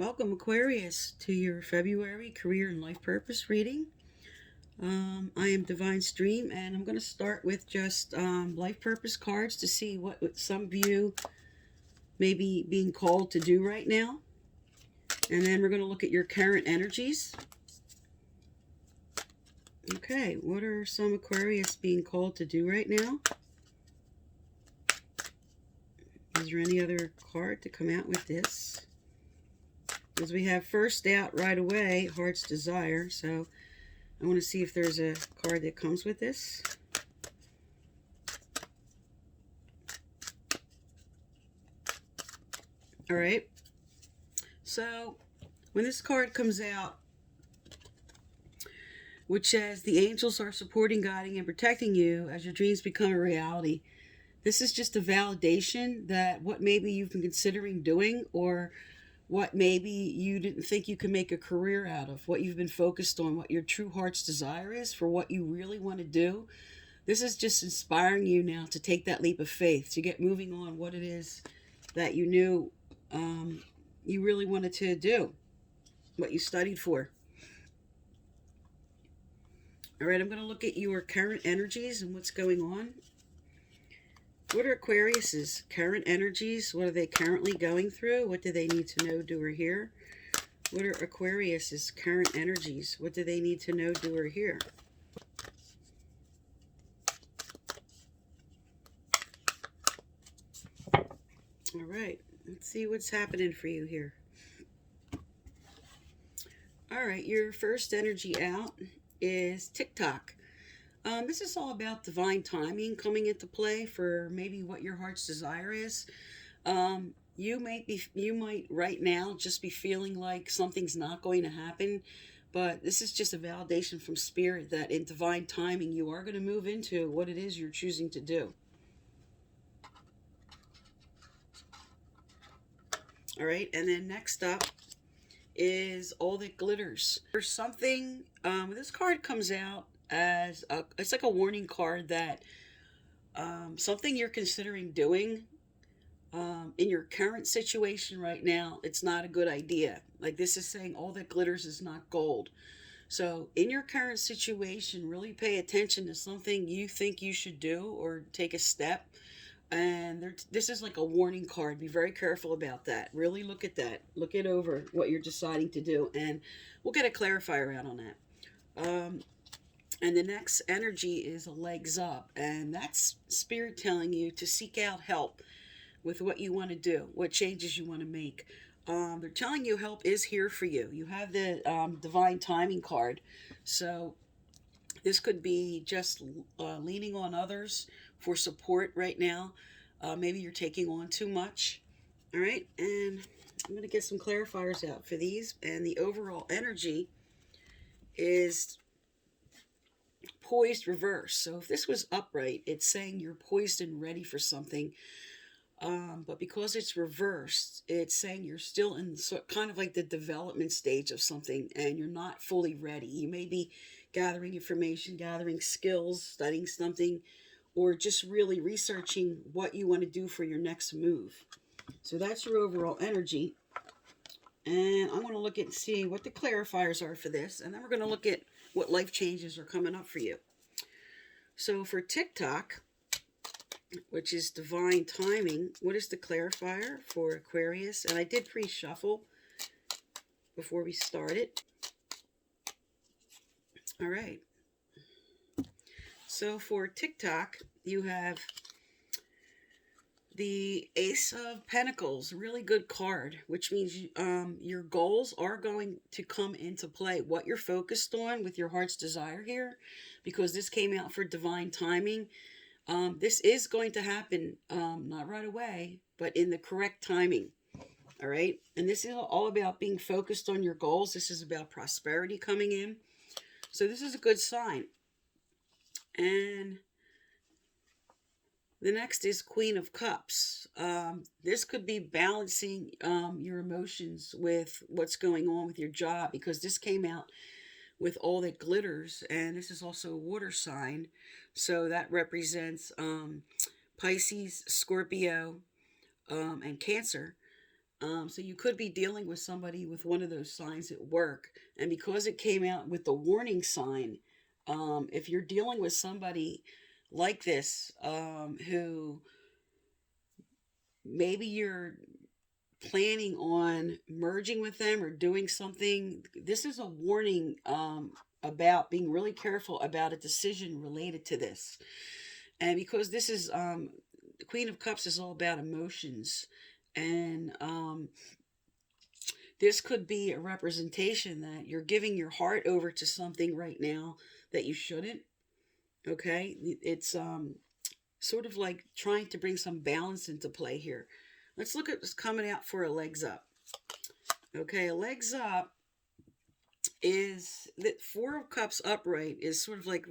Welcome, Aquarius, to your February career and life purpose reading. I am Divine Stream, and I'm going to start with just life purpose cards to see what some of you may be being called to do right now. And then we're going to look at your current energies. Okay, what are some Aquarius being called to do right now? Is there any other card to come out with this? Because we have first out right away, Heart's Desire. So I want to see if there's a card that comes with this. All right. So when this card comes out, which says the angels are supporting, guiding, and protecting you as your dreams become a reality. This is just a validation that what maybe you've been considering doing, or what maybe you didn't think you could make a career out of, what you've been focused on, what your true heart's desire is for what you really want to do. This is just inspiring you now to take that leap of faith, to get moving on what it is that you knew you really wanted to do, what you studied for. All right, I'm going to look at your current energies and what's going on. What are Aquarius's current energies? What are they currently going through? What do they need to know, do, or hear? What are Aquarius's current energies? What do they need to know, do, or hear? All right, let's see what's happening for you here. All right, your first energy out is TikTok. This is all about divine timing coming into play for maybe what your heart's desire is. You might right now just be feeling like something's not going to happen, but this is just a validation from spirit that in divine timing you are going to move into what it is you're choosing to do. All right, and then next up is All That Glitters. There's something, this card comes out as it's like a warning card that something you're considering doing in your current situation right now, it's not a good idea. Like this is saying all that glitters is not gold. So in your current situation, really pay attention to something you think you should do or take a step. And this is like a warning card. Be very careful about that. Really look at that. Look it over, what you're deciding to do. And we'll get a clarifier out on that. And the next energy is a legs up. And that's spirit telling you to seek out help with what you want to do, what changes you want to make. They're telling you help is here for you. You have the divine timing card. So this could be just leaning on others for support right now. Maybe you're taking on too much. All right. And I'm going to get some clarifiers out for these. And the overall energy is poised reverse. So if this was upright, it's saying you're poised and ready for something. But because it's reversed, it's saying you're still in kind of like the development stage of something and you're not fully ready. You may be gathering information, gathering skills, studying something, or just really researching what you want to do for your next move. So that's your overall energy. And I want to look at and see what the clarifiers are for this. And then we're going to look at what life changes are coming up for you. So for TikTok, which is divine timing, what is the clarifier for Aquarius? And I did pre-shuffle before we started. All right. So for TikTok, you have the Ace of Pentacles, really good card, which means your goals are going to come into play. What you're focused on with your heart's desire here, because this came out for divine timing, this is going to happen, not right away, but in the correct timing. All right. And this is all about being focused on your goals. This is about prosperity coming in. So this is a good sign. And the next is Queen of Cups. This could be balancing your emotions with what's going on with your job, because this came out with All That Glitters, and this is also a water sign. So that represents Pisces, Scorpio, and Cancer. So you could be dealing with somebody with one of those signs at work. And because it came out with the warning sign, if you're dealing with somebody like this, who maybe you're planning on merging with them or doing something, this is a warning, about being really careful about a decision related to this. And because this is, the Queen of Cups is all about emotions. And this could be a representation that you're giving your heart over to something right now that you shouldn't. Okay? It's sort of like trying to bring some balance into play here. Let's look at what's coming out for a legs up. Okay, a legs up is that Four of Cups upright is sort of like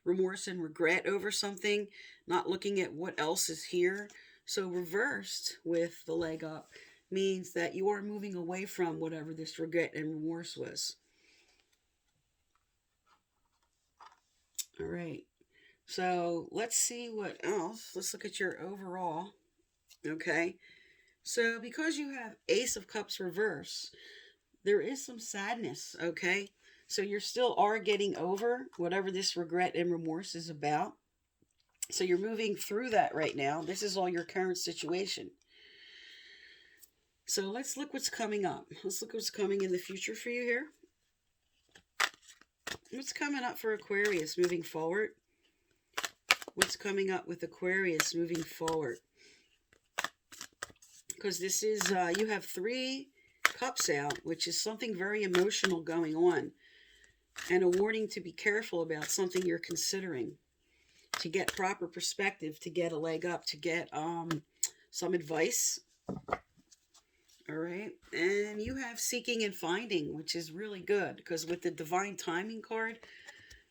remorse and regret over something, not looking at what else is here. So reversed with the leg up means that you are moving away from whatever this regret and remorse was. All right. So let's see what else. Let's look at your overall. Okay. So because you have Ace of Cups reverse, there is some sadness. Okay. So you still are getting over whatever this regret and remorse is about. So you're moving through that right now. This is all your current situation. So let's look what's coming up. Let's look what's coming in the future for you here. What's coming up for Aquarius moving forward? What's coming up with Aquarius moving forward? Because this is, you have 3 cups out, which is something very emotional going on. And a warning to be careful about something you're considering. To get proper perspective, to get a leg up, to get some advice. All right. And you have seeking and finding, which is really good. Because with the divine timing card,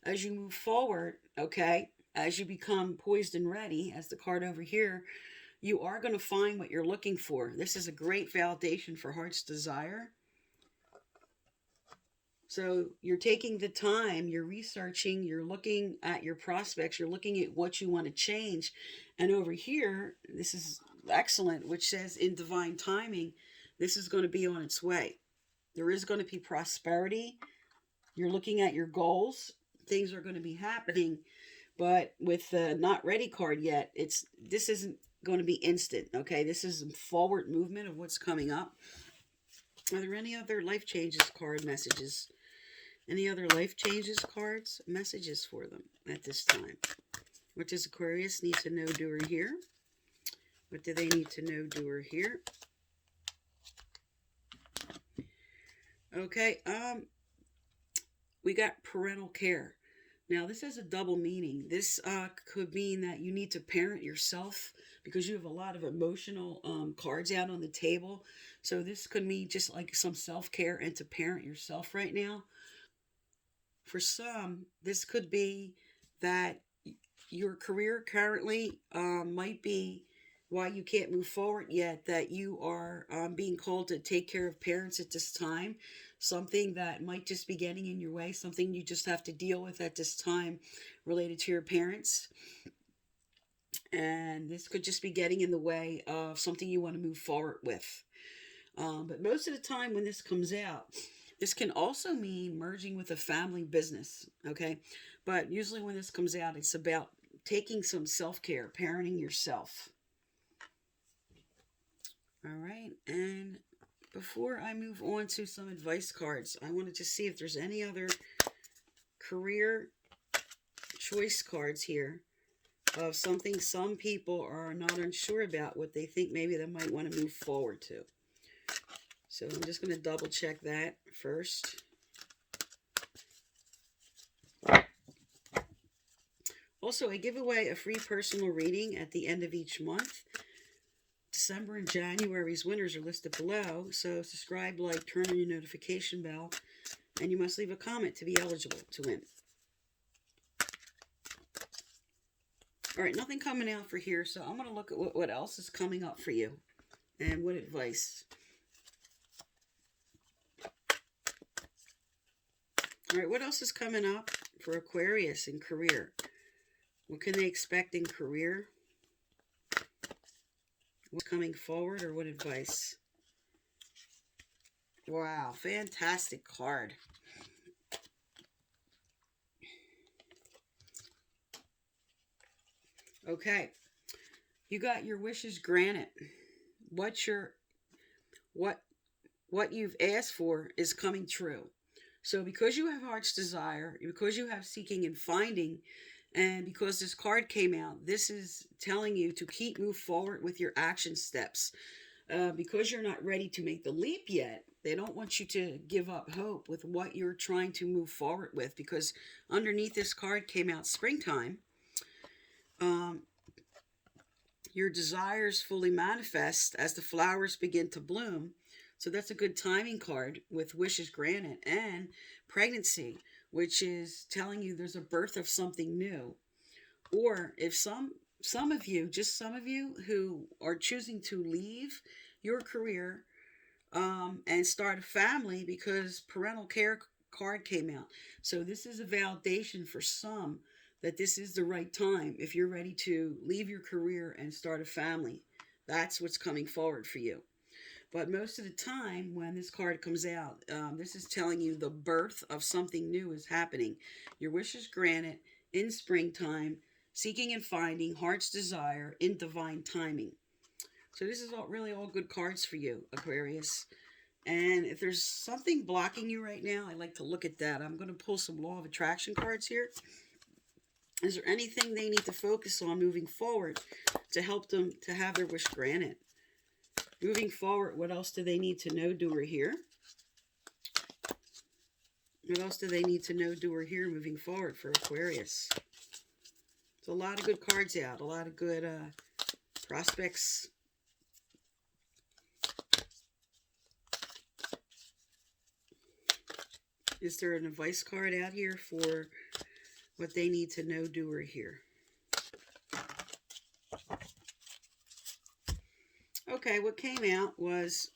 as you move forward, okay, as you become poised and ready, as the card over here, you are going to find what you're looking for. This is a great validation for heart's desire. So you're taking the time, you're researching, you're looking at your prospects, you're looking at what you want to change. And over here, this is excellent, which says in divine timing, this is going to be on its way. There is going to be prosperity. You're looking at your goals. Things are going to be happening. But with the not ready card yet, this isn't going to be instant. Okay, this is some forward movement of what's coming up. Are there any other life changes card messages? Any other life changes cards? Messages for them at this time. What does Aquarius need to know, do, or hear? What do they need to know, do, or hear? Okay, we got parental care. Now, this has a double meaning. This could mean that you need to parent yourself because you have a lot of emotional cards out on the table. So this could mean just like some self-care and to parent yourself right now. For some, this could be that your career currently might be why you can't move forward yet, that you are being called to take care of parents at this time. Something that might just be getting in your way, something you just have to deal with at this time related to your parents. And this could just be getting in the way of something you want to move forward with. But most of the time when this comes out, this can also mean merging with a family business, okay? But usually when this comes out, it's about taking some self-care, parenting yourself. All right, and before I move on to some advice cards, I wanted to see if there's any other career choice cards here of something some people are not unsure about, what they think maybe they might want to move forward to. So I'm just going to double check that first. Also, I give away a free personal reading at the end of each month. December and January's winners are listed below, so subscribe, like, turn on your notification bell, and you must leave a comment to be eligible to win. All right, nothing coming out for here, so I'm going to look at what else is coming up for you and what advice. All right, what else is coming up for Aquarius in career? What can they expect in career? What's coming forward, or what advice? Wow, fantastic card. Okay, you got your wishes granted. What's your what what you've asked for is coming true. So because you have heart's desire, because you have seeking and finding, and because this card came out, this is telling you to keep move forward with your action steps. Because you're not ready to make the leap yet, they don't want you to give up hope with what you're trying to move forward with. Because underneath this card came out springtime. Um, your desires fully manifest as the flowers begin to bloom. So that's a good timing card with wishes granted, and pregnancy, which is telling you there's a birth of something new. Or if some of you, just some of you who are choosing to leave your career and start a family because parental care card came out. So this is a validation for some that this is the right time if you're ready to leave your career and start a family. That's what's coming forward for you. But most of the time, when this card comes out, this is telling you the birth of something new is happening. Your wish is granted in springtime, seeking and finding, heart's desire in divine timing. So this is really all good cards for you, Aquarius. And if there's something blocking you right now, I like to look at that. I'm going to pull some law of attraction cards here. Is there anything they need to focus on moving forward to help them to have their wish granted? Moving forward, what else do they need to know, doer here? What else do they need to know, doer here, moving forward for Aquarius? There's a lot of good cards out, a lot of good prospects. Is there an advice card out here for what they need to know, doer here? Okay, what came out was,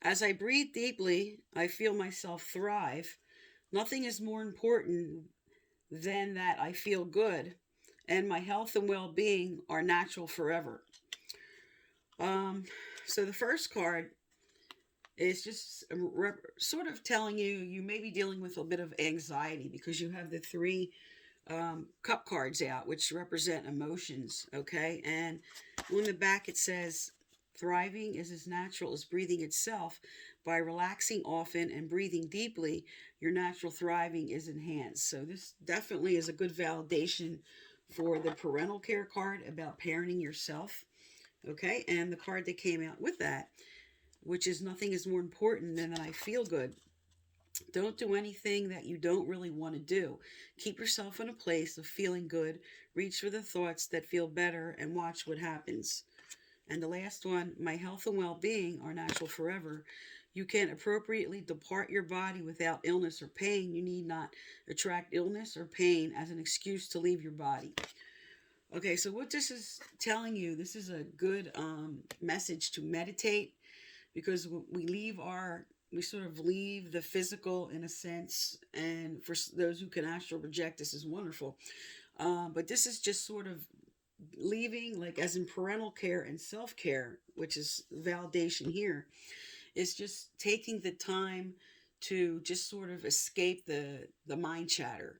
as I breathe deeply, I feel myself thrive. Nothing is more important than that I feel good, and my health and well-being are natural forever. Um, so the first card is just sort of telling you you may be dealing with a bit of anxiety because you have the three cup cards out, which represent emotions, okay? And on the back it says, thriving is as natural as breathing itself. By relaxing often and breathing deeply, your natural thriving is enhanced. So this definitely is a good validation for the parental care card about parenting yourself, okay? And the card that came out with that, which is nothing is more important than that I feel good. Don't do anything that you don't really want to do. Keep yourself in a place of feeling good. Reach for the thoughts that feel better and watch what happens. And the last one, my health and well-being are natural forever. You can appropriately depart your body without illness or pain. You need not attract illness or pain as an excuse to leave your body. Okay, so what this is telling you, this is a good message to meditate, because we sort of leave the physical in a sense, and for those who can astral project, this is wonderful. But this is just sort of leaving, like as in parental care and self-care, which is validation here, is just taking the time to just sort of escape the mind chatter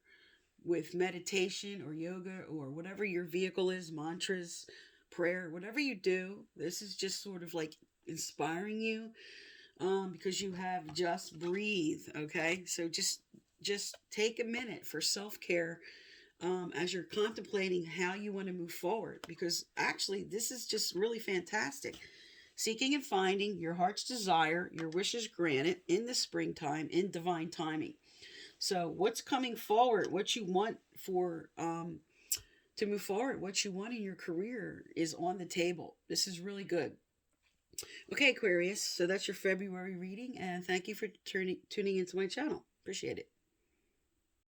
with meditation or yoga or whatever your vehicle is, mantras, prayer, whatever you do. This is just sort of like inspiring you, because you have just breathe. Okay, so just take a minute for self-care, as you're contemplating how you want to move forward, because actually this is just really fantastic. Seeking and finding your heart's desire, your wishes granted in the springtime in divine timing. So what's coming forward, what you want for to move forward, what you want in your career is on the table. This is really good. Okay, Aquarius, so that's your February reading, and thank you for tuning into my channel. Appreciate it.